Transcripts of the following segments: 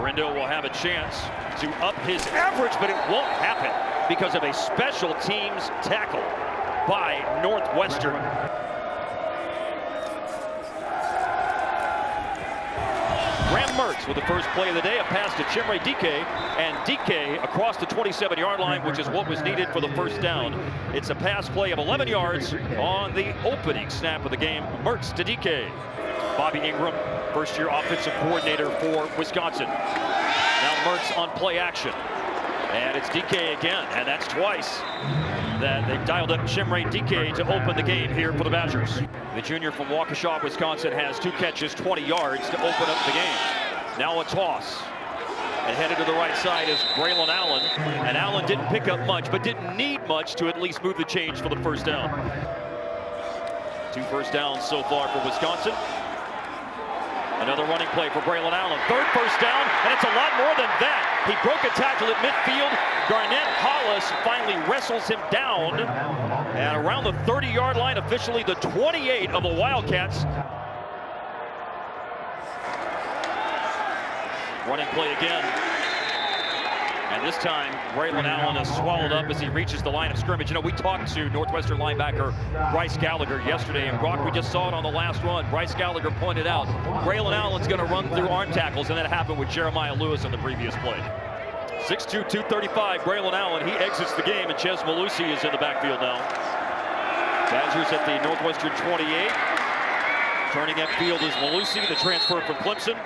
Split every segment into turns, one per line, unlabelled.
Rindo will have a chance to up his average, but it won't happen because of a special teams tackle by Northwestern. Graham Mertz with the first play of the day, a pass to Chimere Dike, and Dike across the 27-yard line, which is what was needed for the first down. It's a pass play of 11 yards on the opening snap of the game. Mertz to Dike. Bobby Ingram, first-year offensive coordinator for Wisconsin. Now Mertz on play action. And it's Dike again, and that's twice that they've dialed up Chimere Dike to open the game here for the Badgers. The junior from Waukesha, Wisconsin, has 2 catches, 20 yards to open up the game. Now a toss. And headed to the right side is Braylon Allen. And Allen didn't pick up much, but didn't need much to at least move the change for the first down. 2 first downs so far for Wisconsin. Another running play for Braylon Allen. 3rd first down, and it's a lot more than that. He broke a tackle at midfield. Garnett Hollis finally wrestles him down. And around the 30-yard line, officially the 28 of the Wildcats. Running play again. And this time, Braylon Allen is swallowed up as he reaches the line of scrimmage. You know, we talked to Northwestern linebacker Bryce Gallagher yesterday, and Brock, we just saw it on the last run. Bryce Gallagher pointed out, Braylon Allen's going to run through arm tackles, and that happened with Jeremiah Lewis on the previous play. 6'2", 235, Braylon Allen, he exits the game, and Chez Malusi is in the backfield now. Badgers at the Northwestern 28. Turning upfield is Malusi, the transfer from Clemson.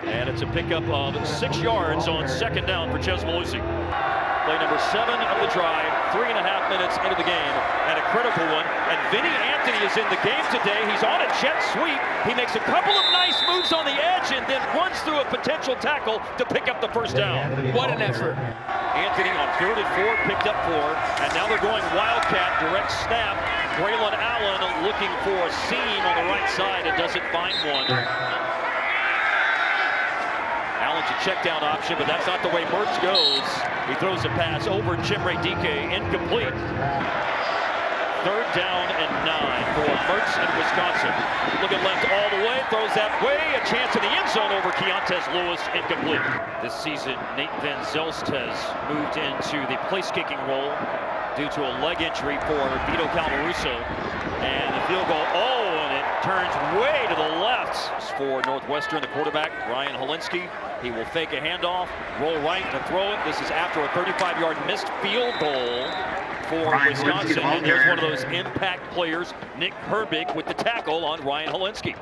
And it's a pickup of 6 yards on 2nd down for Chez Malusi. Play number 7 of the drive, 3.5 minutes into the game, and a critical one. And Vinny Anthony is in the game today. He's on a jet sweep. He makes a couple of nice moves on the edge and then runs through a potential tackle to pick up the first down. What an effort. Anthony on 3rd and 4, picked up 4, and now they're going Wildcat, direct snap. Braylon Allen looking for a seam on the right side and doesn't find one. Allen's a check down option, but that's not the way Mertz goes. He throws a pass over Chimere Dike, incomplete. 3rd down and 9 for Mertz in Wisconsin. Looking left all the way, throws that way, a chance in the end zone over Keontez Lewis, incomplete. This season, Nate Van Zelst has moved into the place-kicking role due to a leg injury for Vito Calvaruso. And the field goal, and it turns way to the left for Northwestern. The quarterback, Ryan Helinski, he will fake a handoff, roll right to throw it. This is after a 35-yard missed field goal for Wisconsin. And there's one of those impact players, Nick Herbig, with the tackle on Ryan Helinski.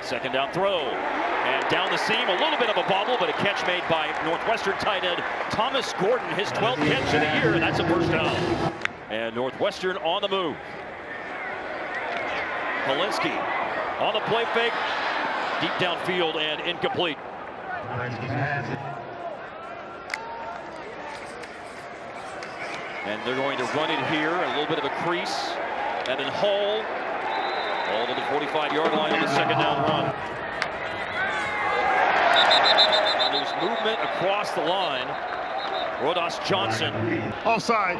2nd down throw. And down the seam, a little bit of a bobble, but a catch made by Northwestern tight end Thomas Gordon, his 12th catch of the year, and that's a first down. And Northwestern on the move. Helinski on the play fake, deep downfield and incomplete. And they're going to run it here, a little bit of a crease. Evan Hull, all to the 45-yard line on the 2nd down run. And there's movement across the line. Rodas Johnson.
Offside,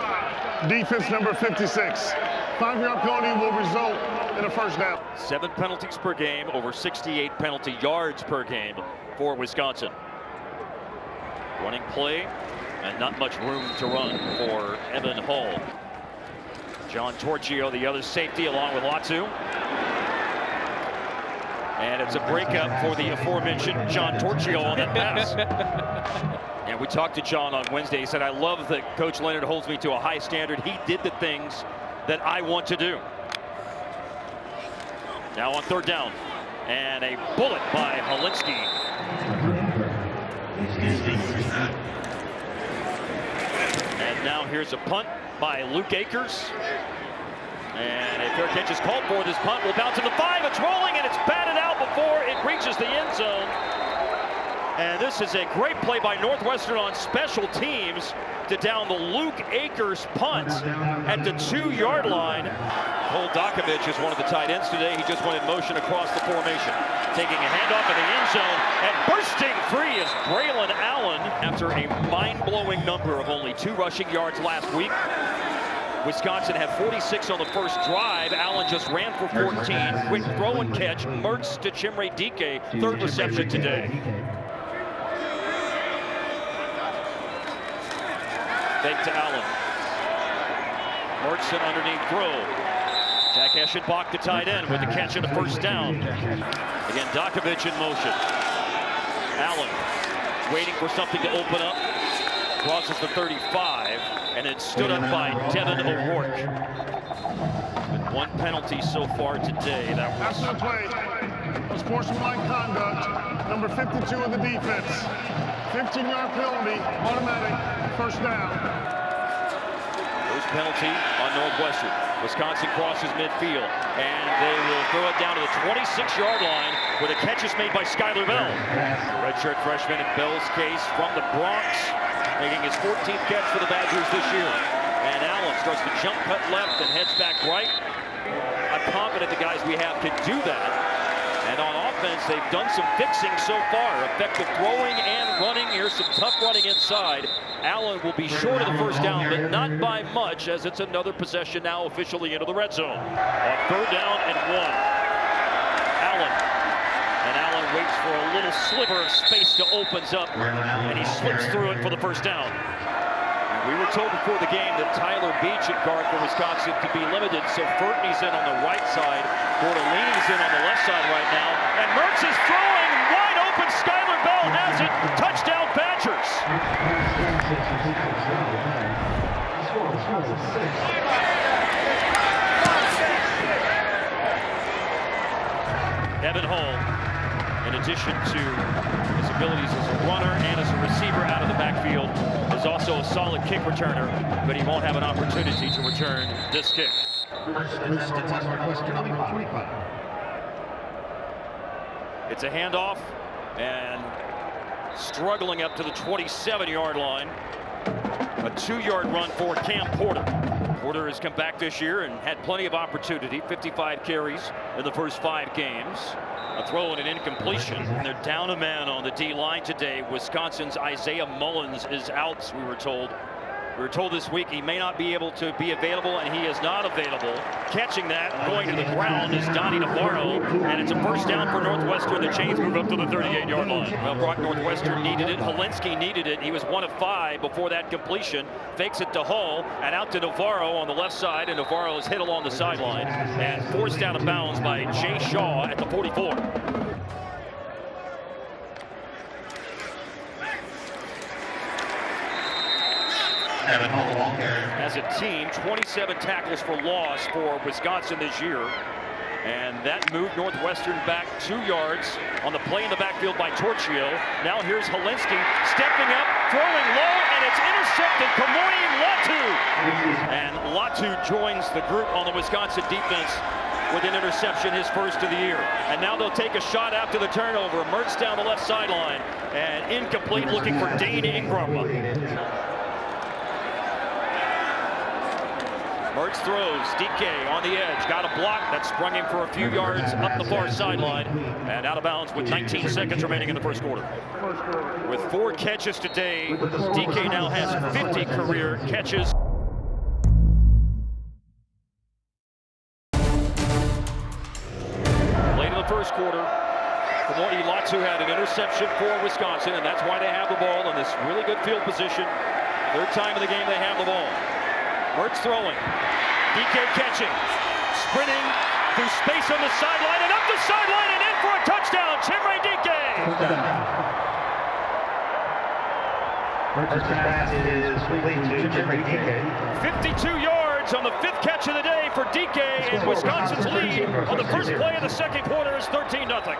defense number 56. 5-yard penalty will result in a first down.
7 penalties per game, over 68 penalty yards per game for Wisconsin. Running play, and not much room to run for Evan Hull. John Torchio, the other safety, along with Latu. And it's a breakup for the aforementioned John Torchio on that pass. And we talked to John on Wednesday. He said, I love that Coach Leonard holds me to a high standard. He did the things that I want to do. Now on 3rd down. And a bullet by Helinski. And now here's a punt by Luke Akers. And a fair catch is called for. This punt will bounce to the 5. It's rolling and it's batted out before it reaches the end zone. And this is a great play by Northwestern on special teams to down the Luke Akers punt at the 2-yard line. Cole Dakovich is one of the tight ends today. He just went in motion across the formation. Taking a handoff in the end zone and bursting free is Braylon Allen after a mind-blowing number of only 2 rushing yards last week. Wisconsin had 46 on the first drive. Allen just ran for 14. Quick throw and catch. Mertz to Chimere Dike, third reception today. Fake to Allen. Mertz underneath throw. Jack Eschenbach, the tight end, with the catch of the first down. Again, Dakovich in motion. Allen waiting for something to open up. Crosses the 35, and it's stood up by Devin O'Rourke. With one penalty so far today. That was
after the play, unsportsmanlike conduct, number 52 of the defense. 15-yard penalty, automatic, first down.
First penalty on Northwestern. Wisconsin crosses midfield, and they will throw it down to the 26-yard line, where the catch is made by Skyler Bell. Redshirt freshman in Bell's case from the Bronx, making his 14th catch for the Badgers this year. And Allen starts to jump cut left and heads back right. I'm confident the guys we have can do that. And on offense, they've done some fixing so far. Effective throwing and running. Here's some tough running inside. Allen will be short of the first down, but not by much, as it's another possession now officially into the red zone. On third down and 1. Allen. And Allen waits for a little sliver of space to opens up, and he slips through it for the first down. We were told before the game that Tyler Beach at guard for Wisconsin could be limited, so Furtney's in on the right side. Bordolini's in on the left side right now. And Mertz is throwing wide open. Skyler Bell has it. Touchdown Badgers. Evan Hall, in addition to his abilities as a runner and as a receiver out of the backfield, is also a solid kick returner, but he won't have an opportunity to return this kick. It's a handoff, and struggling up to the 27-yard line. A 2-yard run for Cam Porter. Porter has come back this year and had plenty of opportunity. 55 carries in the first 5 games. A throw and an incompletion. And they're down a man on the D-line today. Wisconsin's Isaiah Mullins is out, we were told. We were told this week he may not be able to be available, and he is not available. Catching that, going to the ground, is Donnie Navarro, and it's a first down for Northwestern. The Chains move up to the 38-yard line. Well, Brock, Northwestern needed it. Holinsky needed it. He was 1 of 5 before that completion. Fakes it to Hall, and out to Navarro on the left side, and Navarro is hit along the sideline and forced out of bounds by Jay Shaw at the 44. As a team, 27 tackles for loss for Wisconsin this year. And that moved Northwestern back 2 yards on the play in the backfield by Torchio. Now here's Holinsky stepping up, throwing low, and it's intercepted. Kamoini Latu. And Latu joins the group on the Wisconsin defense with an interception, his first of the year. And now they'll take a shot after the turnover. Mertz down the left sideline, and incomplete, looking for Dane Ingram. Mertz throws, DK on the edge, got a block that sprung him for a few yards up the far sideline, and out of bounds with 19 seconds remaining in the first quarter. With 4 catches today, DK now has 50 career catches. Late in the first quarter, Kamoini Latu had an interception for Wisconsin, and that's why they have the ball in this really good field position. 3rd time in the game they have the ball. Mertz throwing, DK catching, sprinting through space on the sideline and up the sideline and in for a touchdown, Chimere Dike.
Mertz's pass is complete to Chimere Dike.
52 yards on the 5th catch of the day for Dike, and Wisconsin's lead on the first play of the second quarter is 13-0.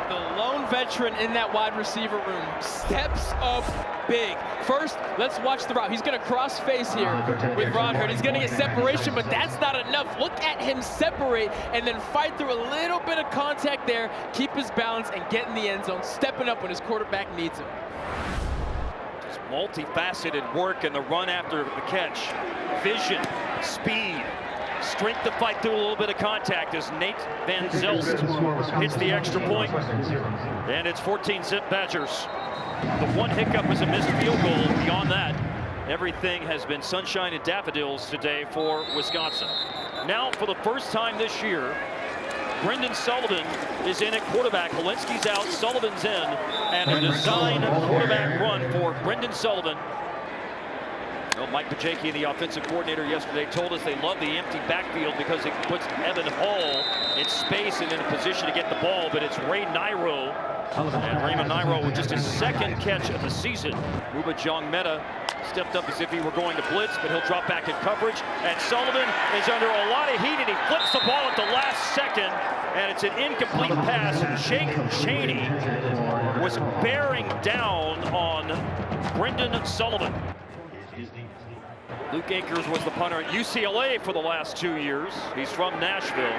The lone veteran in that wide receiver room steps up big. First, let's watch the route. He's going to cross face here with Rodherd. He's going to get separation, but that's not enough. Look at him separate and then fight through a little bit of contact there, keep his balance, and get in the end zone, stepping up when his quarterback needs him.
Just multifaceted work in the run after the catch. Vision, speed, strength to fight through a little bit of contact as Nate Van Zelst hits the extra point. And it's 14-zip Badgers. The one hiccup was a missed field goal. Beyond that, Everything has been sunshine and daffodils today for Wisconsin. Now, for the first time this year, Brendan Sullivan is in at quarterback. Helinski's out, Sullivan's in, and a design quarterback run for Brendan Sullivan. Well, Mike Pajaki, the offensive coordinator, yesterday told us they love the empty backfield because it puts Evan Hall in space and in a position to get the ball, but it's Ray Nairo. And Raymond Nairo with just his second catch of the season. Uba Jong-Meta stepped up as if he were going to blitz, but he'll drop back in coverage. And Sullivan is under a lot of heat, and he flips the ball at the last second, and it's an incomplete pass. Jake Chaney was bearing down on Brendan Sullivan. Luke Akers was the punter at UCLA for the last 2 years. He's from Nashville.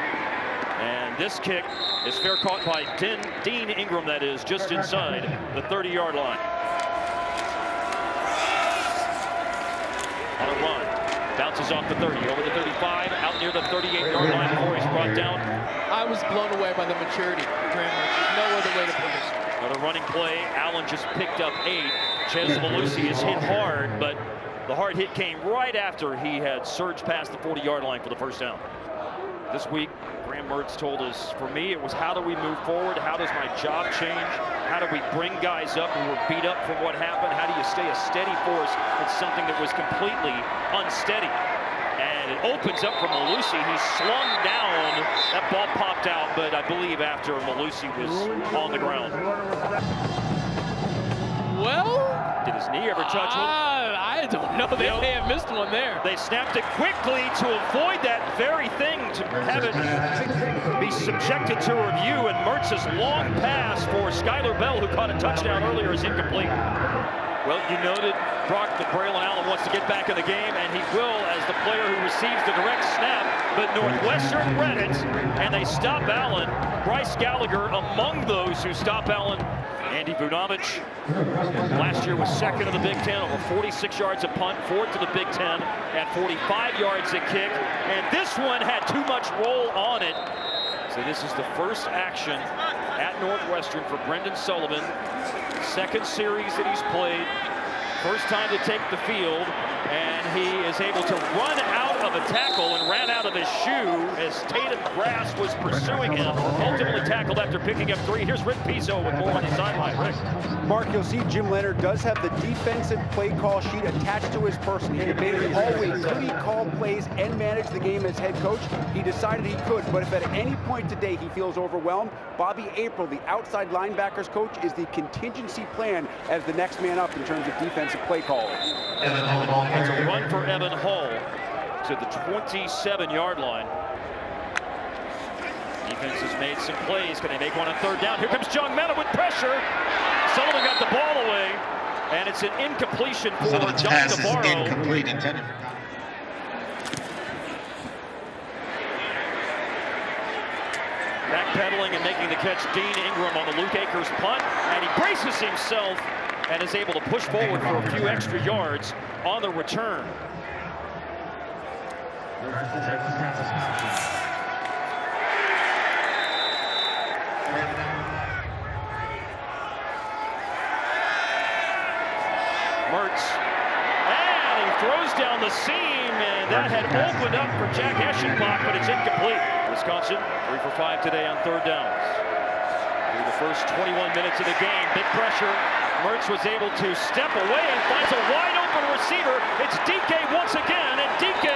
And this kick is fair caught by Dean Ingram, that is, just inside the 30-yard line. On a run, bounces off the 30, over the 35, out near the 38-yard line before he's brought down.
I was blown away by the maturity of Graham Mertz. There's no other way to put it.
Another running play. Allen just picked up 8. Ches Malusi is hit hard, but the hard hit came right after he had surged past the 40-yard line for the first down. This week, Graham Mertz told us, for me, it was how do we move forward? How does my job change? How do we bring guys up who were beat up from what happened? How do you stay a steady force in something that was completely unsteady? And it opens up for Malusi. He's slung down. That ball popped out, but I believe after Malusi was on the ground.
Well,
did his knee ever touch one?
I don't know. They may have missed one there.
They snapped it quickly to avoid that very thing, to have it be subjected to review. And Mertz's long pass for Skylar Bell, who caught a touchdown earlier, is incomplete. Well, you noted, Brock, that Braylon Allen wants to get back in the game, and he will as the player who receives the direct snap. But Northwestern read it, and they stop Allen. Bryce Gallagher among those who stop Allen. Andy Vunovich last year was second in the Big Ten, over 46 yards a punt, fourth to the Big Ten, and 45 yards a kick. And this one had too much roll on it. So this is the first action at Northwestern for Brendan Sullivan. Second series that he's played. First time to take the field, and he is able to run out of a tackle and ran out of his shoe as Tatum Grass was pursuing him. Ultimately tackled after picking up 3. Here's Rick Pizzo with more on the sideline. Rick.
Mark, you'll see Jim Leonard does have the defensive play call sheet attached to his person. He debated always, could he call plays and manage the game as head coach? He decided he could, but if at any point today he feels overwhelmed, Bobby April, the outside linebackers coach, is the contingency plan as the next man up in terms of defensive play calling.
It's a run for Evan Hall to the 27-yard line. Defense has made some plays. Can they make one on third down? Here comes Jong-Meta with pressure. Sullivan got the ball away, and it's an incompletion for
Sullivan's
John
pass
Navarro.
is incomplete, intended for
Backpedaling and making the catch, Dean Ingram on the Luke Akers punt, and he braces himself and is able to push forward for a few extra yards on the return. Mertz, and he throws down the seam, and that had opened up for Jack Eschenbach, but it's incomplete. Wisconsin 3 for 5 today on third downs. Through the first 21 minutes of the game, big pressure. Mertz was able to step away and finds a wide open receiver. It's DK once again, and DK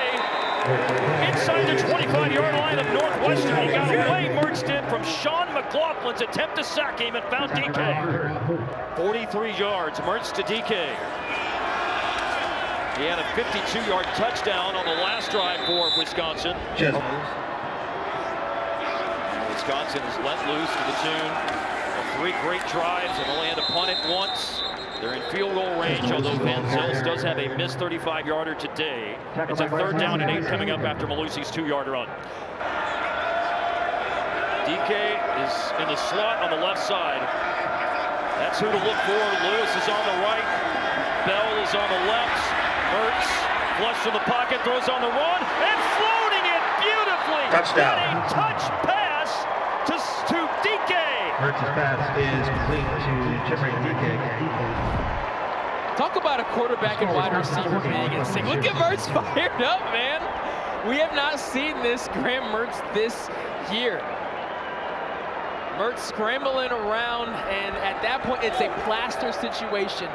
inside the 25-yard line of Northwestern. He got away, Mertz did, from Sean McLaughlin's attempt to sack him and found DK. 43 yards, Mertz to DK. He had a 52-yard touchdown on the last drive for Wisconsin. Wisconsin is let loose to the tune of 3 great drives and only had to punt it once. They're in field goal range, although Van Zels does have a missed 35-yarder today. It's a third down and 8 coming up after Malusi's 2-yard run. DK is in the slot on the left side. That's who to look for. Lewis is on the right. Bell is on the left. Mertz flush to the pocket, throws on the run, and floating it beautifully.
Touchdown.
What a touch pass to DK.
Mertz's pass is complete to Chimray DK.
Talk about a quarterback and wide receiver being in sync. Look at Mertz fired up, man. We have not seen this Graham Mertz this year. Mertz scrambling around, and at that point, it's a plaster situation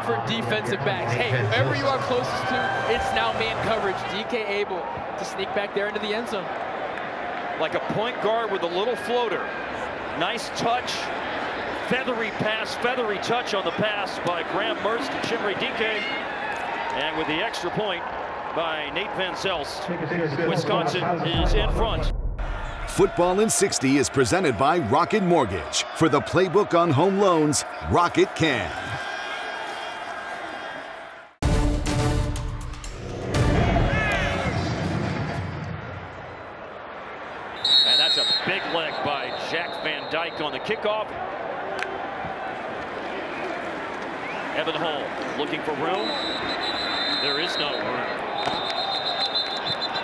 for defensive backs. Hey, whoever you are closest to, it's now man coverage. DK able to sneak back there into the end zone.
Like a point guard with a little floater. Nice touch, feathery pass, feathery touch on the pass by Graham Mertz to Chimere DK. And with the extra point by Nate Van Zelst, Wisconsin is in front.
Football in 60 is presented by Rocket Mortgage. For the playbook on home loans, Rocket can.
And that's a big leg by Jack Van Dyke on the kickoff. Evan Hull looking for room. There is no room.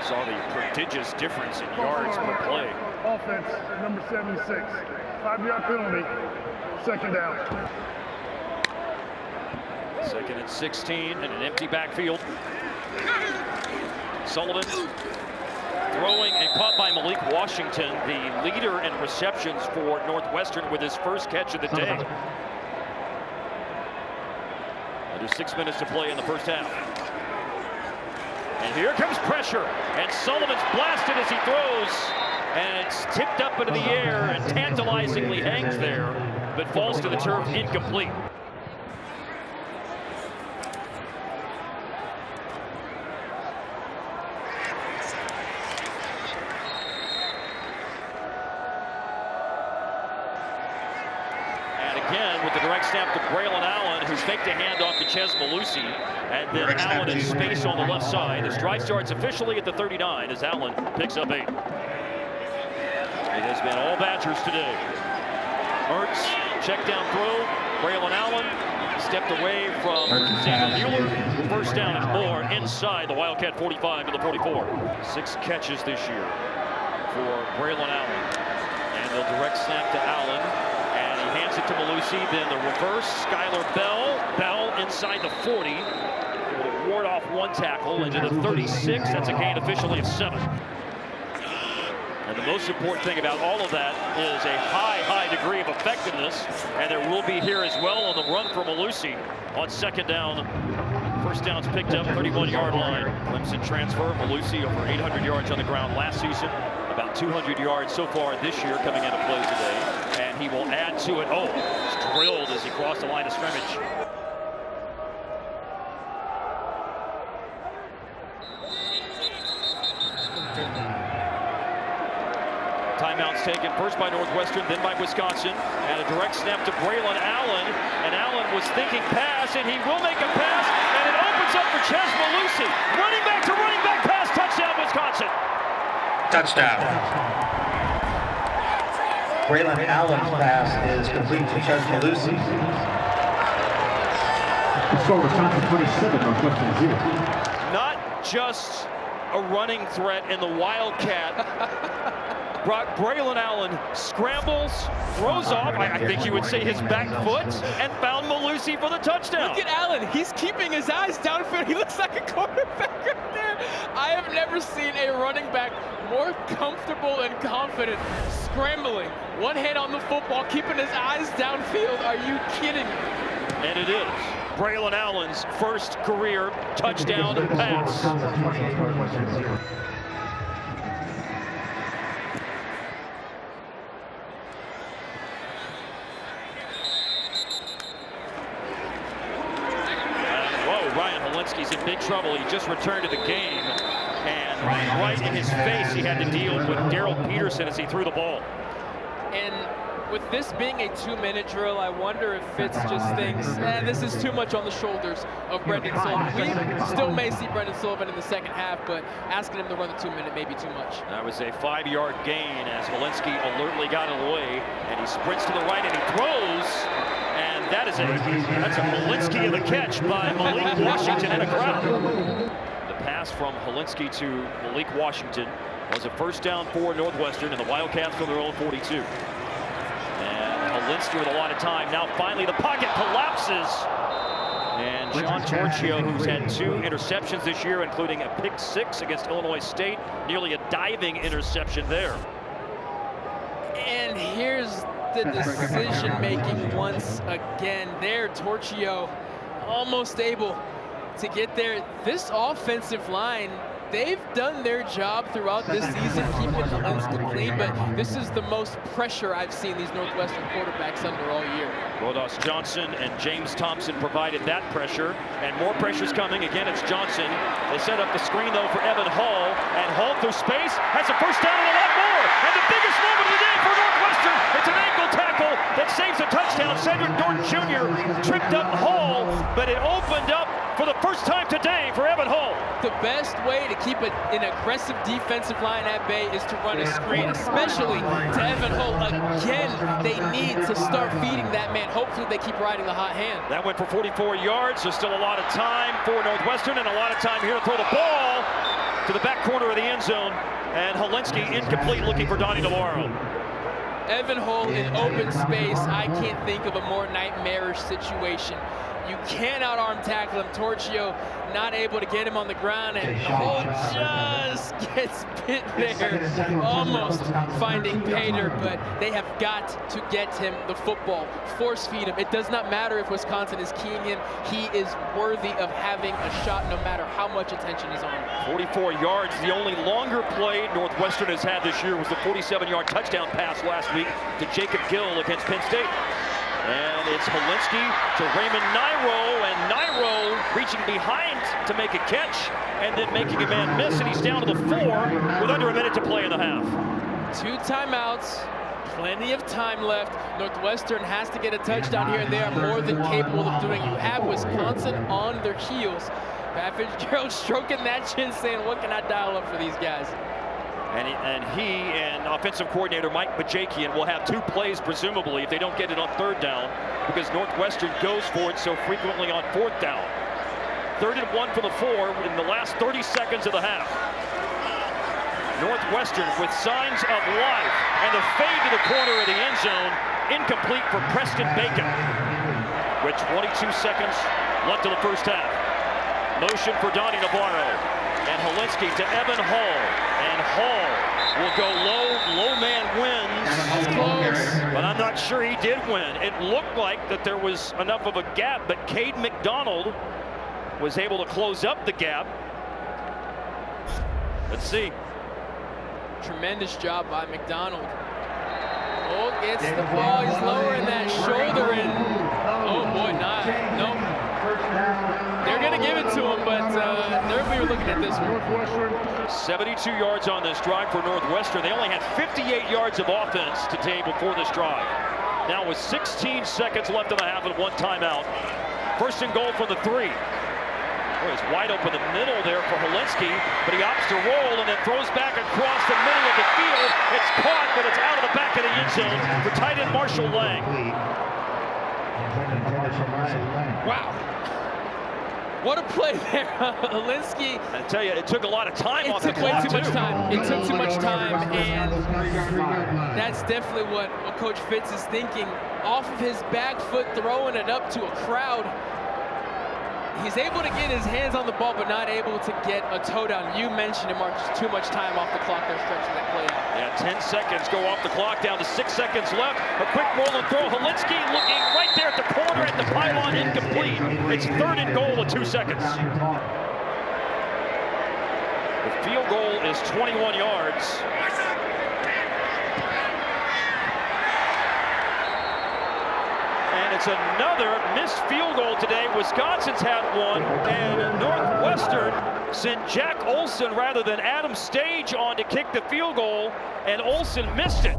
Saw the prodigious difference in yards per play.
Offense, number 76. 5-yard penalty. Second down.
Second and 16 and an empty backfield. Sullivan throwing and caught by Malik Washington, the leader in receptions for Northwestern with his first catch of the day. Under 6 minutes to play in the first half. And here comes pressure, and Sullivan's blasted as he throws, and it's tipped up into the air and tantalizingly hangs there, but falls to the turf incomplete. And again with the direct snap to Braylon Allen, who's faked a handoff to Ches Malusi. And then Allen in space on the left side. The strike starts officially at the 39 as Allen picks up 8. It has been all Badgers today. Mertz, check down throw. Braylon Allen stepped away from Xavier Mueller. First down and more inside the Wildcat 45 to the 44. 6 catches this year for Braylon Allen. And they'll direct snap to Allen. And he hands it to Malusi. Then the reverse, Skylar Bell. Bell inside the 40. Ward off one tackle into the 36. That's a gain officially of 7. And the most important thing about all of that is a high degree of effectiveness. And there will be here as well on the run from Malusi on second down. First down's picked up, 31-yard line. Clemson transfer, Malusi over 800 yards on the ground last season. About 200 yards so far this year coming into play today. And he will add to it. Oh, it's drilled as he crossed the line of scrimmage. Timeouts taken first by Northwestern, then by Wisconsin. And a direct snap to Braylon Allen. And Allen was thinking pass, and he will make a pass. And it opens up for Ches Malusi. Running back to running back pass. Touchdown, Wisconsin.
Touchdown. Braylon Allen's pass is complete to Ches Malusi.
Score Wisconsin 27, Northwestern 0.
Not just a running threat in the Wildcat. Braylon Allen scrambles, throws off, I think you would say his back foot, and found Malusi for the touchdown.
Look at Allen. He's keeping his eyes downfield. He looks like a quarterback right there. I have never seen a running back more comfortable and confident scrambling. One hand on the football, keeping his eyes downfield. Are you kidding me?
And it is Braylon Allen's first career touchdown pass. He's in big trouble. He just returned to the game, and right in his face, he had to deal with Daryl Peterson as he threw the ball.
And with this being a 2-minute drill, I wonder if Fitz just thinks, this is too much on the shoulders of Brendan Sullivan. We still may see Brendan Sullivan in the second half, but asking him to run the 2-minute may be too much.
That was a 5-yard gain as Helinski alertly got it away, and he sprints to the right and he throws. And that's a Helinski of the catch by Malik Washington in a crowd. The pass from Helinski to Malik Washington was a first down for Northwestern, and the Wildcats from their own 42. And Helinski with a lot of time. Now finally the pocket collapses, And Sean Torchio, who's had 2 interceptions this year, including a pick 6 against Illinois State, nearly a diving interception there.
And here's the decision making once again there. Torchio almost able to get there. This offensive line, they've done their job throughout this season, keeping Holinsky clean, but this is the most pressure I've seen these Northwestern quarterbacks under all year.
Rodas Johnson and James Thompson provided that pressure, and more pressure's coming. Again, it's Johnson. They set up the screen, though, for Evan Hall, and Hall through space has a first down and a lot more. And the biggest moment of the day for Northwestern, it's an ankle tackle that saves a touchdown. Cedric Dorton Jr. tripped up Hall, but it opened up for the first time today for Evan Hall.
The best way to keep an aggressive defensive line at bay is to run a screen, especially to Evan Hall. Again, they need to start feeding that man. Hopefully they keep riding the hot hand.
That went for 44 yards. There's still a lot of time for Northwestern and a lot of time here to throw the ball to the back corner of the end zone. And Holinsky incomplete, looking for Donnie Navarro.
Evan Hall in open space. I can't think of a more nightmarish situation. You cannot arm tackle him. Torchio not able to get him on the ground, and Hall just gets bit there, almost finding Pater, but they have got to get him the football, force feed him. It does not matter if Wisconsin is keying him. He is worthy of having a shot no matter how much attention is on him.
44 yards. The only longer play Northwestern has had this year was the 47-yard touchdown pass last week to Jacob Gill against Penn State. And it's Holinsky to Raymond Nairo, and Nairo reaching behind to make a catch, and then making a man miss, and he's down to the 4 with under a minute to play in the half.
2 timeouts, plenty of time left. Northwestern has to get a touchdown here, and they are more than capable of doing. You have Wisconsin on their heels. Pat Fitzgerald stroking that chin, saying, what can I dial up for these guys?
And he and offensive coordinator Mike Bajakian will have 2 plays, presumably, if they don't get it on 3rd down, because Northwestern goes for it so frequently on 4th down. 3rd and 1 for the 4 in the last 30 seconds of the half. Northwestern with signs of life, and the fade to the corner of the end zone, incomplete for Preston Bacon, with 22 seconds left in the first half. Motion for Donnie Navarro, and Holinsky to Evan Hall. And Hall will go low man wins.
Close.
But I'm not sure he did win. It looked like that there was enough of a gap, but Cade McDonald was able to close up the gap. Let's see.
Tremendous job by McDonald. Oh, gets the ball. He's lowering that shoulder, and oh boy, nope. They're going to give it to him, but we were looking at this one.
72 yards on this drive for Northwestern. They only had 58 yards of offense today before this drive. Now with 16 seconds left in the half and 1 timeout. 1st and goal from the 3. Boy, it's wide open the middle there for Holinsky, but he opts to roll and then throws back across the middle of the field. It's caught, but it's out of the back of the end zone for tight end Marshall Lang.
Wow. What a play there. Holinsky.
I tell you, it took a lot of time off the clock.
It took way too much time. It took too much time, and that's definitely what Coach Fitz is thinking. Off of his back foot, throwing it up to a crowd. He's able to get his hands on the ball, but not able to get a toe down. You mentioned it, Mark, just too much time off the clock. They're stretching that play out.
Yeah, 10 seconds go off the clock, down to 6 seconds left. A quick roll and throw. Holinsky looking right there at the corner at the pylon, incomplete. It's 3rd and goal with 2 seconds. The field goal is 21 yards. And it's another missed field goal today. Wisconsin's had one, and Northwestern sent Jack Olson rather than Adam Stage on to kick the field goal, and Olson missed it.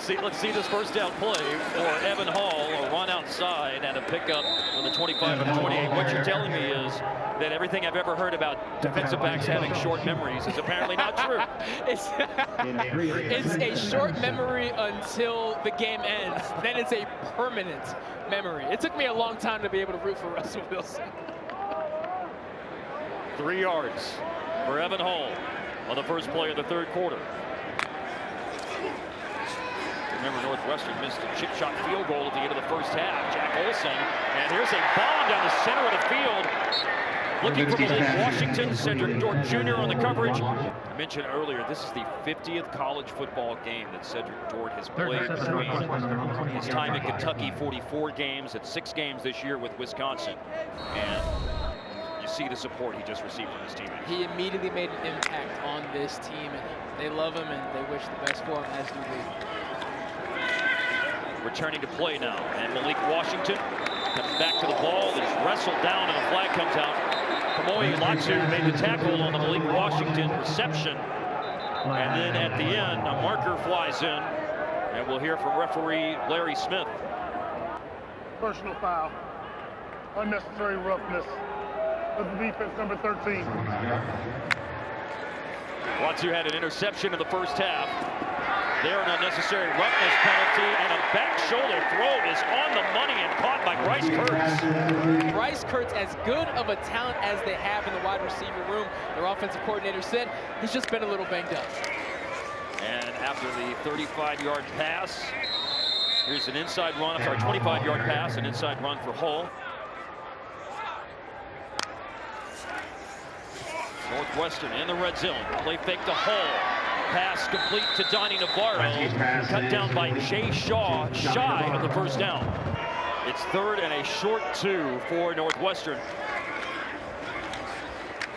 Let's see this first down play for Evan Hall, a run outside and a pickup on the 25 and 28. What you're telling me is that everything I've ever heard about defensive backs having short memories is apparently not true.
It's a short memory until the game ends. Then it's a permanent memory. It took me a long time to be able to root for Russell Wilson.
3 yards for Evan Hall on the first play of the third quarter. Remember, Northwestern missed a chip shot field goal at the end of the first half. Jack Olson, and here's a bomb down the center of the field. Looking for Malik Washington, Cedric Dort Jr. on the coverage. I mentioned earlier, this is the 50th college football game that Cedric Dort has played between his time in Kentucky, 44 games, and 6 games this year with Wisconsin. And you see the support he just received from his teammates.
He immediately made an impact on this team, and they love him and they wish the best for him, as do we.
Returning to play now, and Malik Washington comes back to the ball. He's wrestled down, and a flag comes out. Kamoy Latu made the tackle on the Malik Washington reception. And then at the end, a marker flies in, and we'll hear from referee Larry Smith.
Personal foul. Unnecessary roughness of the defense, number 13.
Latu had an interception in the first half. There, an unnecessary roughness penalty, and a back shoulder throw is on the money and caught by Bryce Kurtz.
Bryce Kurtz, as good of a talent as they have in the wide receiver room, their offensive coordinator said he's just been a little banged up.
And after the 35-yard pass, here's an inside run, 25-yard pass, an inside run for Hull. Northwestern in the red zone, play fake to Hull. Pass complete to Donnie Navarro, cut down by Jay Shaw, shy of the first down. It's 3rd and a short 2 for Northwestern.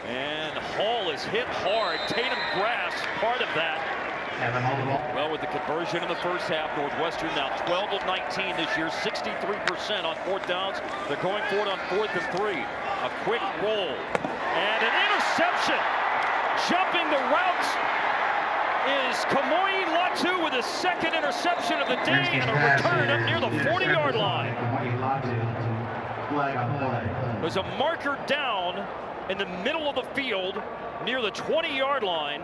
And Hall is hit hard. Tatum Grass, part of that. Well, with the conversion in the first half, Northwestern now 12 of 19 this year, 63% on 4th downs. They're going for it on 4th and 3. A quick roll and an interception. Jumping the route is Kamoy Latu with his 2nd interception of the day and a return up near the 40-yard line. There's a marker down in the middle of the field near the 20-yard line.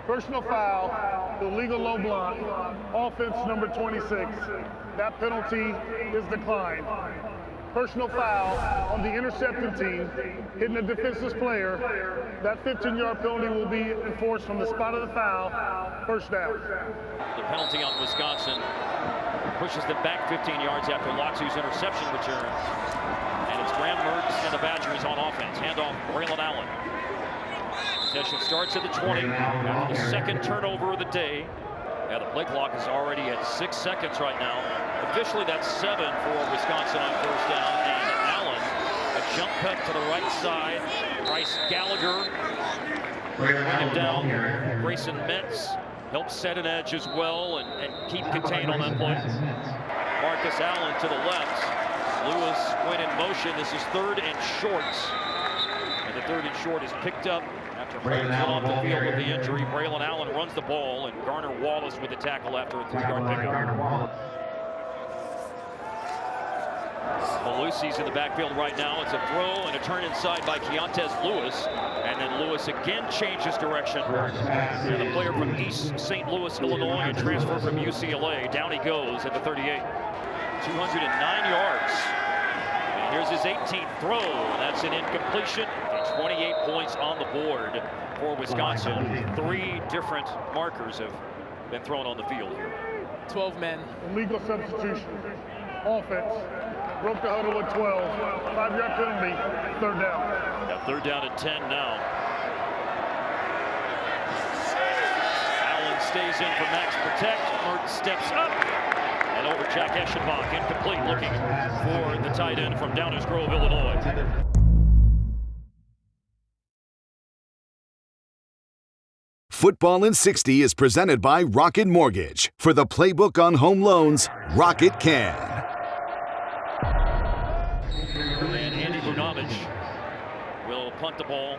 Personal foul, illegal low block, offense number 26. That penalty is declined. Personal foul on the intercepting team, hitting a defenseless player. That 15-yard penalty will be enforced from the spot of the foul, first down.
The penalty on Wisconsin pushes them back 15 yards after Latu's interception return. And it's Graham Mertz and the Badgers on offense. Handoff, Braylon Allen. Possession starts at the 20 after the 2nd turnover of the day. Yeah, the play clock is already at 6 seconds right now. Officially, that's 7 for Wisconsin on first down. And Allen, a jump cut to the right side. Bryce Gallagher bring him down. Grayson Metz helps set an edge as well and keep contained on that play. Marcus Allen to the left. Lewis went in motion. This is 3rd and short. And the 3rd and short is picked up after Holmes went off the field with the injury. Braylon Allen runs the ball, and Garner Wallace with the tackle after a 3-yard pickup. Malusi's in the backfield right now. It's a throw and a turn inside by Keontez Lewis. And then Lewis again changes direction. And the player from East St. Louis, Illinois, and transfer from UCLA. Down he goes at the 38. 209 yards. And here's his 18th throw. That's an incompletion. And 28 points on the board for Wisconsin. 3 different markers have been thrown on the field here.
12 men.
Illegal substitution. Offense. Broke the huddle at 12. 5-yard penalty. 3rd down.
Yeah, 3rd down and 10 now. Allen stays in for max protect. Mertz steps up. And over Jack Eschenbach, incomplete, looking for the tight end from Downers Grove, Illinois.
Football in 60 is presented by Rocket Mortgage. For the playbook on home loans, Rocket can.
And Andy Brunovich will punt the ball.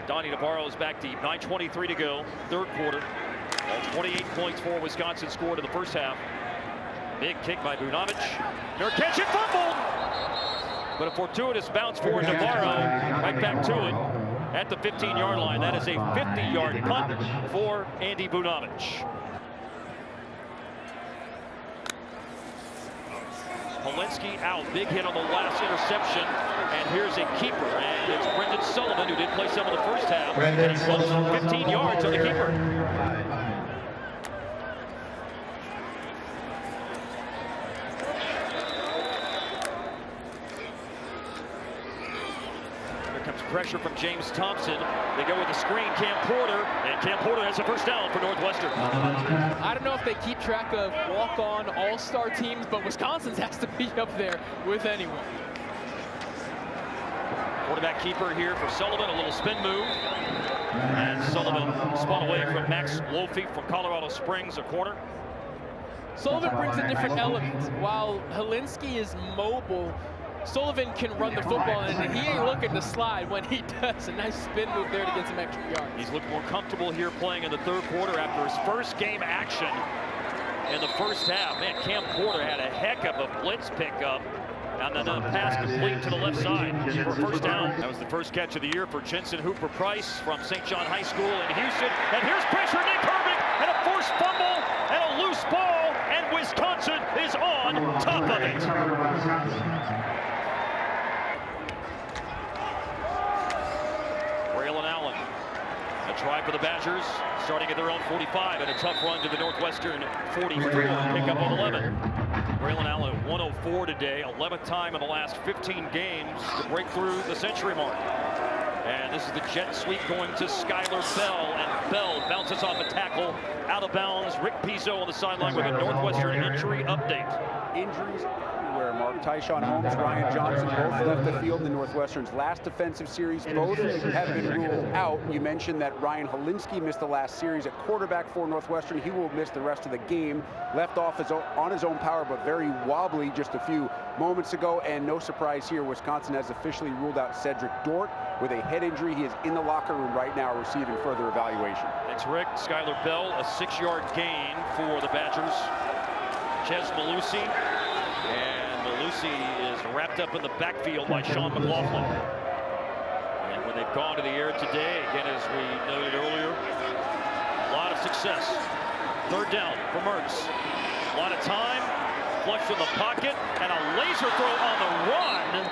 Donnie Navarro is back deep. 9:23 to go, 3rd quarter. All 28 points for Wisconsin scored in the first half. Big kick by Vunovic. Nurkic fumbled! But a fortuitous bounce for Navarro. Right back to it at the 15-yard line. That is a 50-yard punt for Andy Vunovic. Helinski out. Big hit on the last interception. And here's a keeper. And it's Brendan Sullivan, who did play some of the first half. And he runs 15 yards on the keeper. Pressure from James Thompson. They go with the screen, Cam Porter, and Cam Porter has a first down for Northwestern.
I don't know if they keep track of walk-on all-star teams, but Wisconsin's has to be up there with anyone.
Quarterback keeper here for Sullivan, a little spin move. And Sullivan spun away from Max Wolfe from Colorado Springs, a corner.
Sullivan brings a different element. While Helinski is mobile, Sullivan can run the football, and he ain't looking to slide when he does. A nice spin move there to get some extra yards.
He's looking more comfortable here playing in the third quarter after his first game action in the first half. Man, Cam Porter had a heck of a blitz pickup, and then a pass complete to the left side for a first down. That was the first catch of the year for Jensen Hooper Price from St. John High School in Houston. And here's pressure, Nick Herbig, and a forced fumble, and a loose ball, and Wisconsin is on top of it. Try for the Badgers, starting at their own 45, and a tough run to the Northwestern 44, pick up on 11. Braylon Allen at 104 today, 11th time in the last 15 games to break through the century mark. And this is the jet sweep going to Skylar Bell, and Bell bounces off a tackle, out of bounds. Rick Pizzo on the sideline with a Northwestern injury update.
Injuries everywhere, Mark. Tyshawn Holmes, Ryan Johnson, both left the field in Northwestern's last defensive series. Both have been ruled out. You mentioned that Ryan Helinski missed the last series at quarterback for Northwestern. He will miss the rest of the game. Left off on his own power, but very wobbly just a few moments ago. And no surprise here, Wisconsin has officially ruled out Cedric Dort with a head injury. He is in the locker room right now receiving further evaluation.
Thanks, Rick. Skylar Bell, a 6-yard gain for the Badgers. Ches Malusi, and Malusi is wrapped up in the backfield by Sean McLaughlin. And when they've gone to the air today, again, as we noted earlier, a lot of success. Third down for Mertz. A lot of time, flush from the pocket, and a laser throw on the run,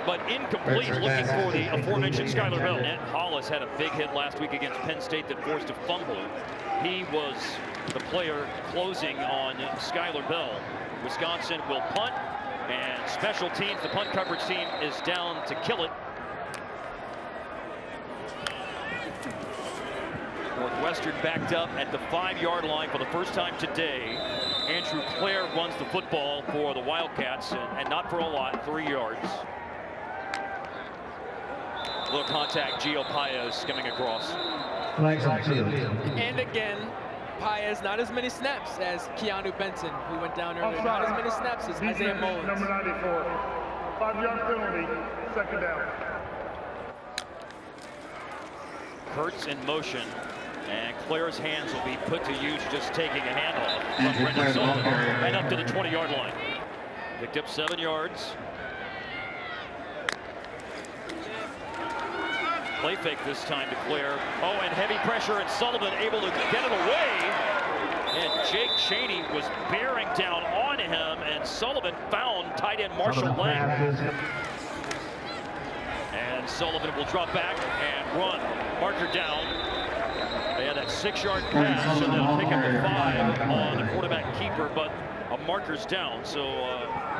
but incomplete, looking for the aforementioned Skylar Bell. And Hollis had a big hit last week against Penn State that forced a fumble. He was the player closing on Skylar Bell. Wisconsin will punt, and special teams, the punt coverage team, is down to kill it. Northwestern backed up at the 5-yard line for the first time today. Andrew Clare runs the football for the Wildcats, and not for a lot, 3 yards. Little contact, Gio Paez skimming across.
And again, Paez not as many snaps as Keanu Benson, who went down earlier. Not as many snaps as Isaiah Mullins.
Number 94, 5-yard penalty, second down.
Kurtz in motion, and Clare's hands will be put to use just taking a handoff from Brendan Sullivan and up to the 20-yard line. Picked up 7 yards. Play fake this time to Clare. Oh, and heavy pressure, and Sullivan able to get it away. And Jake Chaney was bearing down on him, and Sullivan found tight end Marshall Lang. And Sullivan will drop back and run. Marker down. They had that 6-yard pass, and they'll pick up the 5 on the quarterback keeper, but a marker's down, so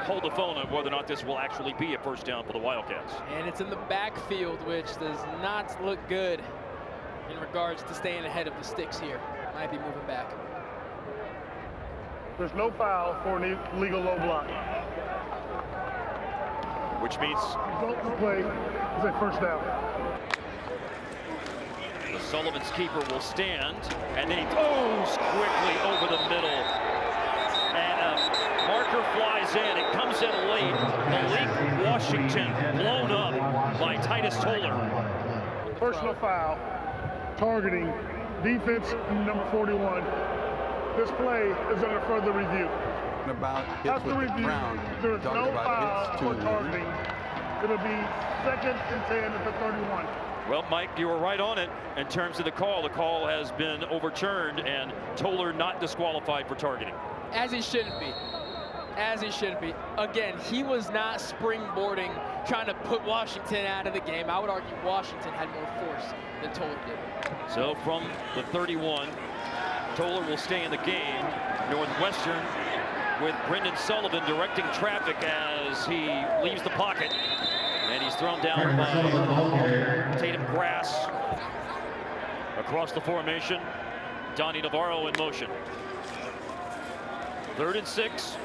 hold the phone on whether or not this will actually be a first down for the Wildcats.
And it's in the backfield, which does not look good in regards to staying ahead of the sticks here. Might be moving back.
There's no foul for an illegal low block.
Which means
The play is a first down.
the Sullivan's keeper will stand, and then he throws quickly over the middle. And a marker flies in. It comes in late. Malik Washington blown up by Titus Toller.
Personal foul targeting Defense number 41. This play is under further review.
About hits
After
with the
review,
ground.
there is
Talking
no
about
foul
hits
for
to
targeting. It'll be 2nd and 10 at the 31.
Well, Mike, you were right on it in terms of the call. The call has been overturned, and Toller not disqualified for targeting.
As he shouldn't be. As he shouldn't be. Again, he was not springboarding, trying to put Washington out of the game. I would argue Washington had more force than Toller did.
So from the 31, Toller will stay in the game. Northwestern with Brendan Sullivan directing traffic as he leaves the pocket. And he's thrown down by Tatum Grass. Across the formation, Donnie Navarro in motion. 3rd and 6.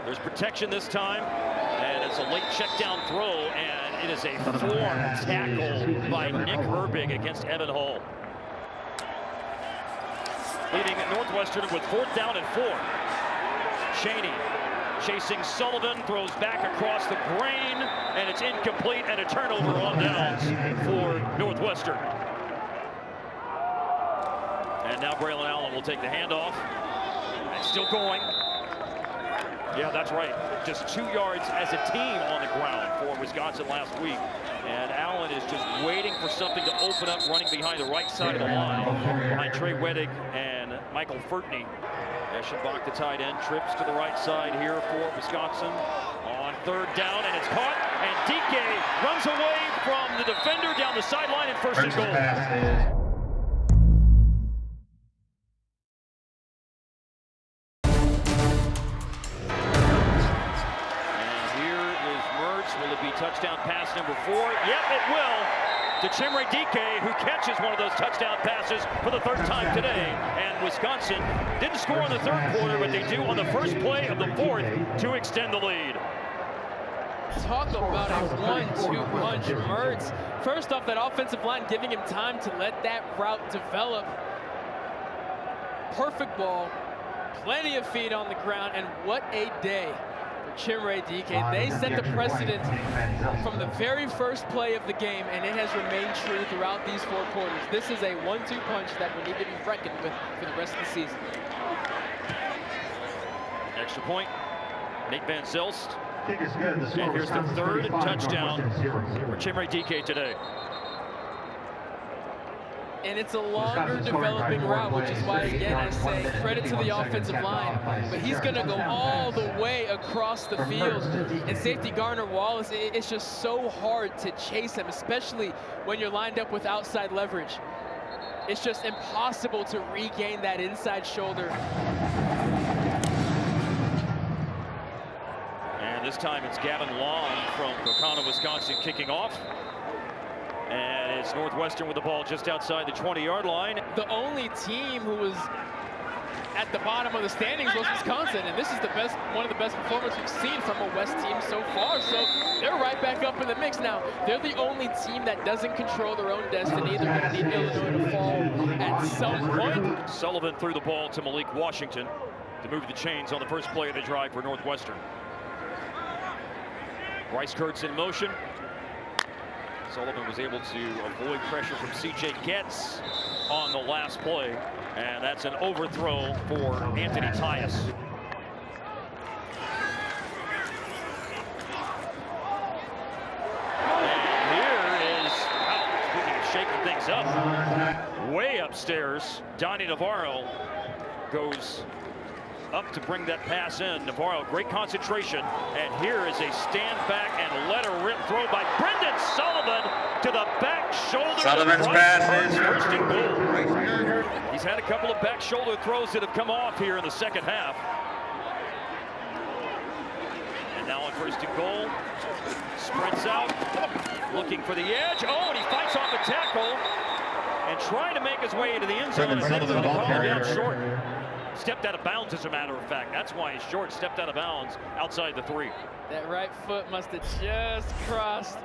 There's protection this time, and it's a late check down throw, and it is a forced tackle by Nick Herbig against Evan Hull. Leading Northwestern with 4th down and 4. Cheney chasing Sullivan, throws back across the grain, and it's incomplete, and a turnover on downs for Northwestern. And now Braylon Allen will take the handoff. And still going. Yeah, that's right. Just 2 yards as a team on the ground for Wisconsin last week. And Allen is just waiting for something to open up, running behind the right side of the line, behind Trey Weddick and Michael Furtney. Eschenbach, the tight end, trips to the right side here for Wisconsin on 3rd down, and it's caught, and DK runs away from the defender down the sideline and 1st and goal. Touchdown pass number 4. Yep, it will. To Chimere Dike, who catches one of those touchdown passes for the 3rd time today. And Wisconsin didn't score in the 3rd quarter, but they do on the 1st play of the 4th to extend the lead.
Talk about a 1-2 punch. Mertz, first off, that offensive line giving him time to let that route develop. Perfect ball, plenty of feet on the ground, and what a day. Chimere Dike. They set the precedent from the very first play of the game, and it has remained true throughout these 4 quarters. This is a 1-2 punch that we need to be reckoned with for the rest of the season.
Extra point, Nate Van Zelst. And here's the 3rd touchdown for Chimere Dike today.
And it's a longer developing route, which is why, again, I say credit to the offensive line. But he's going to go all the way across the field. And safety Garner Wallace, it's just so hard to chase him, especially when you're lined up with outside leverage. It's just impossible to regain that inside shoulder.
And this time it's Gavin Long from Kokana, Wisconsin, kicking off. And it's Northwestern with the ball just outside the 20-yard line.
The only team who was at the bottom of the standings was Wisconsin, and this is one of the best performances we've seen from a West team so far. So they're right back up in the mix now. They're the only team that doesn't control their own destiny. They're going to need Illinois to fall at some point.
Sullivan threw the ball to Malik Washington to move the chains on the 1st play of the drive for Northwestern. Bryce Kurtz in motion. Sullivan was able to avoid pressure from C.J. Getz on the last play, and that's an overthrow for Anthony Tyus. And here is, speaking of shaking things up, way upstairs, Donnie Navarro goes up to bring that pass in. Navarro, great concentration, and here is a stand back and let her rip throw by Brendan Sullivan to the back shoulder.
Sullivan's pass is
1st and goal. He's had a couple of back shoulder throws that have come off here in the 2nd half. And now on 1st and goal, sprints out, looking for the edge. Oh, and he fights off a tackle and trying to make his way into the end zone. And then going to call him down short. Stepped out of bounds, as a matter of fact. That's why he's short. Stepped out of bounds outside the 3.
That right foot must have just crossed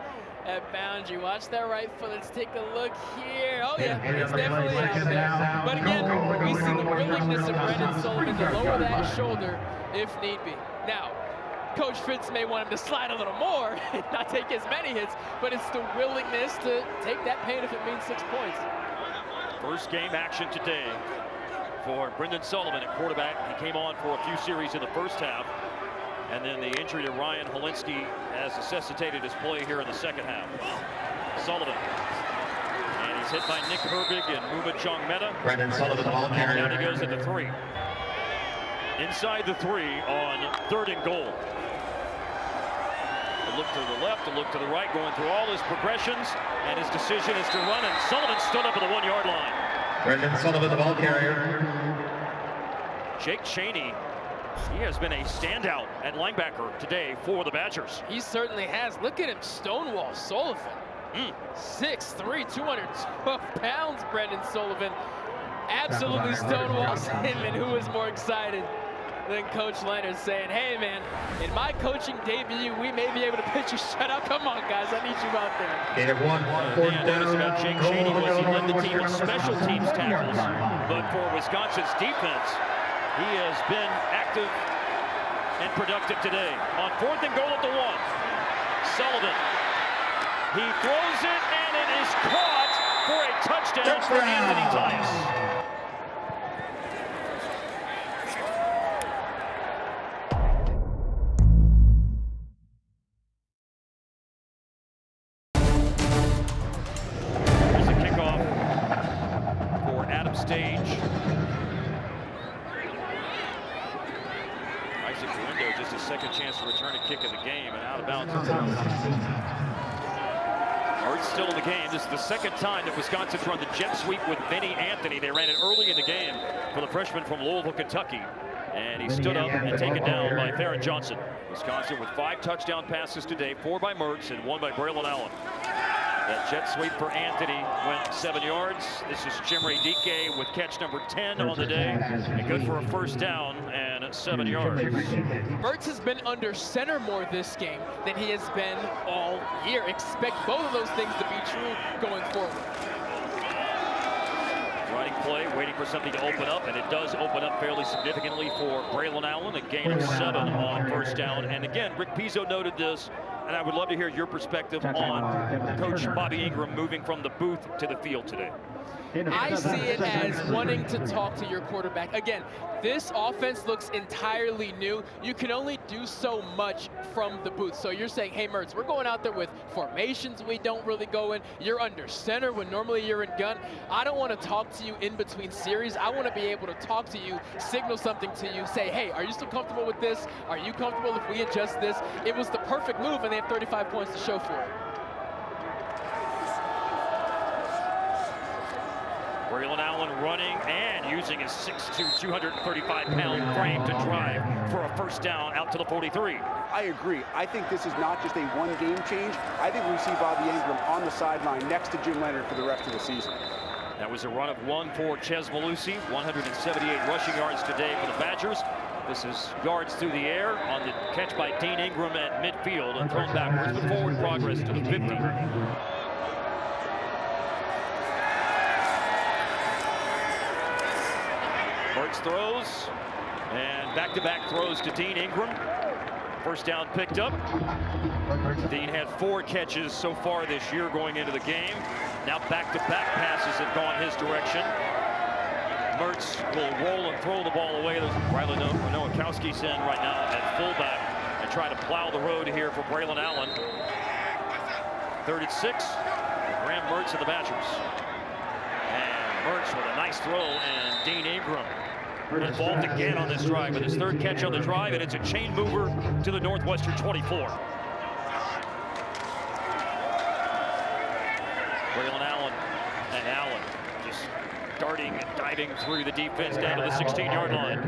that boundary. Watch that right foot. Let's take a look here. Oh yeah, it's definitely out there. But again, we see the willingness of Brendan Sullivan to lower that shoulder if need be. Now, Coach Fitz may want him to slide a little more and not take as many hits, but it's the willingness to take that pain if it means 6 points.
First game action today for Brendan Sullivan at quarterback. He came on for a few series in the first half, and then the injury to Ryan Helinski has necessitated his play here in the second half. Sullivan, and he's hit by Nick Herbig and Muma Jongmeta.
Brendan Sullivan, the ball carrier.
Down he goes at the 3. Inside the 3 on 3rd and goal. A look to the left, a look to the right, going through all his progressions, and his decision is to run, and Sullivan stood up at the 1-yard line.
Brendan Sullivan, the ball carrier.
Jake Chaney, he has been a standout at linebacker today for the Badgers.
He certainly has. Look at him, Stonewall Sullivan. 6'3", 212 pounds, Brendan Sullivan. Absolutely stonewalls him, and who is more excited than Coach Leonard saying, hey man, in my coaching debut, we may be able to pitch a shutout. Come on guys, I need you out there.
Gain of 1,
The thing I noticed about Jake Chaney was he led the team in special teams tackles, but for Wisconsin's defense, he has been active and productive today. On 4th and goal at the 1, Sullivan. He throws it, and it is caught for a touchdown for Anthony Tyus. There's a kickoff for Adam Stage. Isaac Galindo, just his second chance to return a kick in the game, and out of bounds. Mertz still in the game. This is the second time that Wisconsin's run the jet sweep with Vinny Anthony. They ran it early in the game for the freshman from Louisville, Kentucky. And he stood up and taken down by Theron Johnson. Wisconsin with 5 touchdown passes today, 4 by Mertz and 1 by Braylon Allen. That jet sweep for Anthony went 7 yards. This is Chimere Dike with catch number 10 on the day. And good for a first down and 7 yards.
Mertz has been under center more this game than he has been all year. Expect both of those things to be true going forward.
Running play, waiting for something to open up, and it does open up fairly significantly for Braylon Allen. A gain of 7 on first down. And again, Rick Pizzo noted this, and I would love to hear your perspective on Coach Bobby Ingram moving from the booth to the field today.
I see it as wanting to talk to your quarterback. Again, this offense looks entirely new. You can only do so much from the booth. So you're saying, hey, Mertz, we're going out there with formations we don't really go in. You're under center when normally you're in gun. I don't want to talk to you in between series. I want to be able to talk to you, signal something to you, say, hey, are you still comfortable with this? Are you comfortable if we adjust this? It was the perfect move, and they have 35 points to show for it.
Braylon Allen running and using his 6'2", 235-pound frame to drive for a first down out to the 43.
I agree. I think this is not just a one-game change. I think we see Bobby Ingram on the sideline next to Jim Leonard for the rest of the season.
That was a run of 1 for Ches Malusi, 178 rushing yards today for the Badgers. This is yards through the air on the catch by Dean Ingram at midfield and thrown backwards, but forward progress to the 50. Mertz throws, and back-to-back throws to Dean Ingram. First down picked up. Dean had 4 catches so far this year going into the game. Now back-to-back passes have gone his direction. Mertz will roll and throw the ball away. There's Riley Nowakowski's in right now at fullback and try to plow the road here for Braylon Allen. 3rd and 6. Graham Mertz of the Badgers. And Mertz with a nice throw, and Dean Ingram involved again on this drive with his 3rd catch on the drive, and it's a chain mover to the Northwestern 24. Braylon Allen, and Allen just darting and diving through the defense down to the 16-yard line.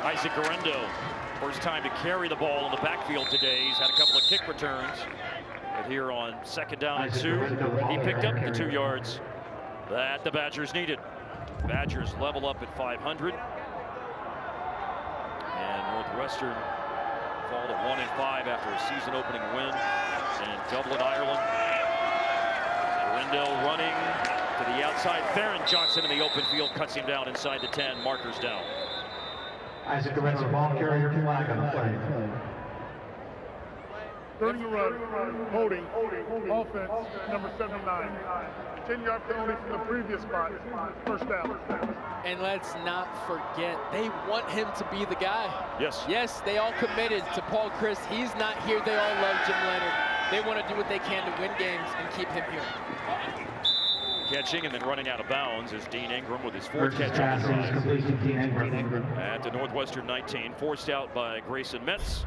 Isaac Galindo, first time to carry the ball in the backfield today. He's had a couple of kick returns, but here on 2nd down and 2, he picked up the 2 yards that the Badgers needed. Badgers level up at 500. And Northwestern fall to 1-5 after a season opening win in Dublin, Ireland. Galindo running to the outside. Theron Johnson in the open field cuts him down inside the 10. Markers down.
Isaac Galindo, ball carrier, flag on the play.
During the run, holding, offense, number 79. 10-yard penalty from the previous spot, first down.
And let's not forget, they want him to be the guy.
Yes.
Yes, they all committed to Paul Chryst. He's not here. They all love Jim Leonard. They want to do what they can to win games and keep him here.
Catching and then running out of bounds is Dean Ingram with his fourth catch on the drive. At the Northwestern 19, forced out by Graham Mertz.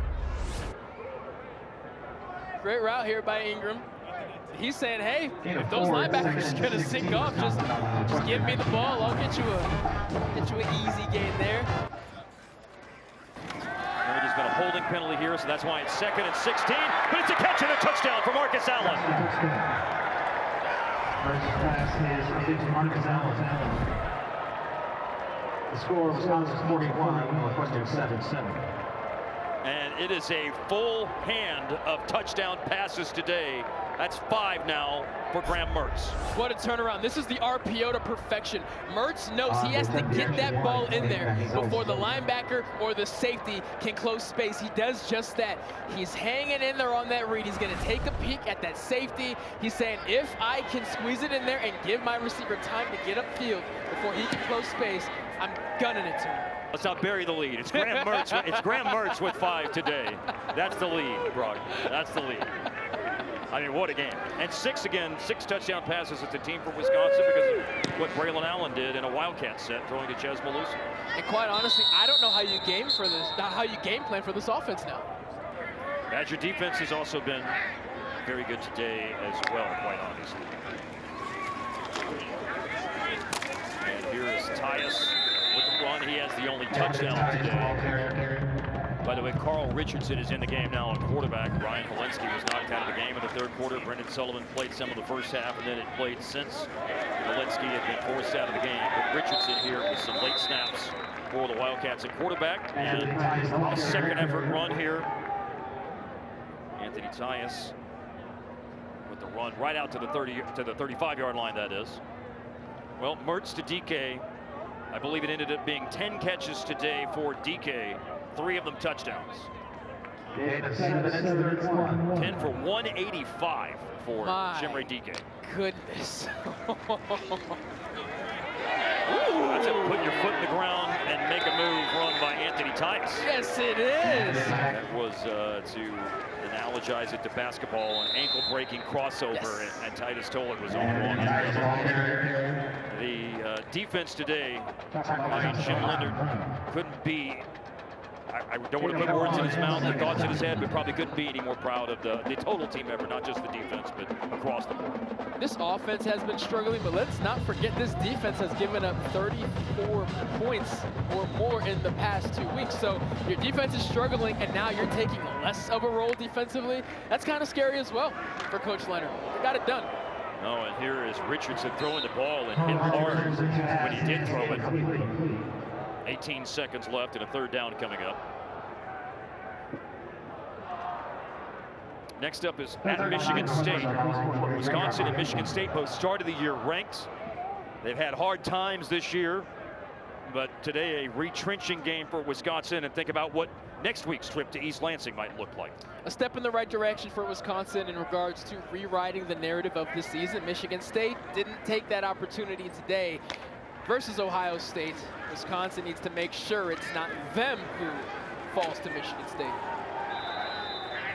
Great route here by Ingram. He's saying, hey, if those linebackers are gonna sink off, just give me the ball. I'll get you an easy gain there.
There's been a holding penalty here, so that's why it's 2nd and 16. But it's a catch and a touchdown for Marcus Allen.
First pass is complete to Marcus Allen. The score was Wisconsin 41, Northwestern 7-7.
And it is a full hand of touchdown passes today. That's 5 now for Graham Mertz.
What a turnaround. This is the RPO to perfection. Mertz knows he has to get that ball in there before the linebacker or the safety can close space. He does just that. He's hanging in there on that read. He's going to take a peek at that safety. He's saying, if I can squeeze it in there and give my receiver time to get upfield before he can close space, I'm gunning it to him.
Let's not bury the lead. It's Graham Mertz. It's Graham Mertz with 5 today. That's the lead, Brock. That's the lead. I mean, what a game. And 6 touchdown passes as a team for Wisconsin because of what Braylon Allen did in a Wildcat set, throwing to Ches Malusi.
And quite honestly, I don't know how you game plan for this offense now.
Badger defense has also been very good today as well, quite honestly. And here is Tyus with the run. He has the only touchdown today. By the way, Carl Richardson is in the game now on quarterback. Ryan Helensky was knocked out of the game in the 3rd quarter. Brendan Sullivan played some of the first half, and then it played since Helensky had been forced out of the game. But Richardson here with some late snaps for the Wildcats at quarterback. And a second effort run here. Anthony Tyus with the run right out to the 35-yard line, that is. Well, Mertz to DK. I believe it ended up being 10 catches today for DK. 3 of them touchdowns. 10 for 185 for Chimere DK.
Goodness.
That's a put your foot in the ground and make a move run by Anthony Tyus.
Yes, it is.
That was, to analogize it to basketball, an ankle-breaking crossover, and Titus Tollett was on the wrong end. The defense today, I mean, Jim Leonard couldn't be, I don't want to put words in his mouth and thoughts in his head, but probably couldn't be any more proud of the total team effort, not just the defense, but across the board. This
offense has been struggling, but let's not forget this defense has given up 34 points or more in the past 2 weeks. So your defense is struggling, and now you're taking less of a role defensively. That's kind of scary as well for Coach Leonard. They got it done.
Oh, and here is Richardson throwing the ball and hit hard when he did throw it. 18 seconds left and a 3rd down coming up. Next up is at Michigan State. Wisconsin and Michigan State both started the year ranked. They've had hard times this year, but today a retrenching game for Wisconsin, and think about what next week's trip to East Lansing might look like.
A step in the right direction for Wisconsin in regards to rewriting the narrative of the season. Michigan State didn't take that opportunity today versus Ohio State. Wisconsin needs to make sure it's not them who falls to Michigan State.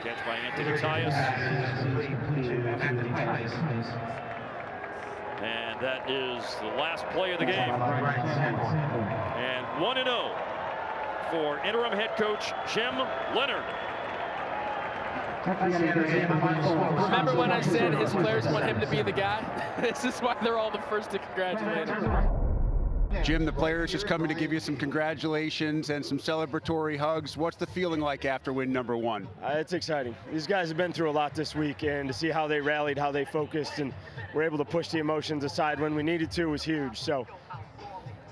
Catch by Anthony Tyus. And that is the last play of the game. And 1-0 for interim head coach Jim Leonard.
Remember when I said his players want him to be the guy? This is why they're all the first to congratulate him.
Jim, the players just coming to give you some congratulations and some celebratory hugs. What's the feeling like after win number 1?
It's exciting. These guys have been through a lot this week, and to see how they rallied, how they focused, and were able to push the emotions aside when we needed to was huge. So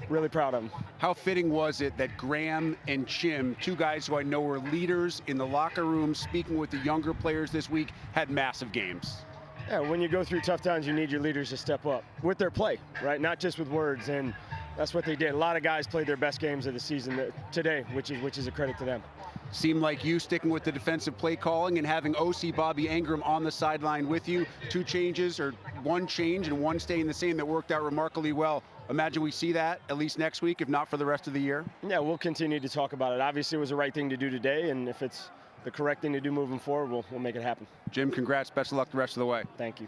really proud of them.
How fitting was it that Graham and Jim, 2 guys who I know were leaders in the locker room, speaking with the younger players this week, had massive games?
Yeah, when you go through tough times, you need your leaders to step up with their play, right? Not just with words, and that's what they did. A lot of guys played their best games of the season today, which is a credit to them.
seemed like you sticking with the defensive play calling and having OC Bobby Ingram on the sideline with you. 2 changes, or 1 change and 1 staying the same, that worked out remarkably well. Imagine we see that at least next week, if not for the rest of the year.
Yeah, we'll continue to talk about it. Obviously, it was the right thing to do today, and if it's the correct thing to do moving forward, we'll make it happen.
Jim, congrats. Best of luck the rest of the way.
Thank you.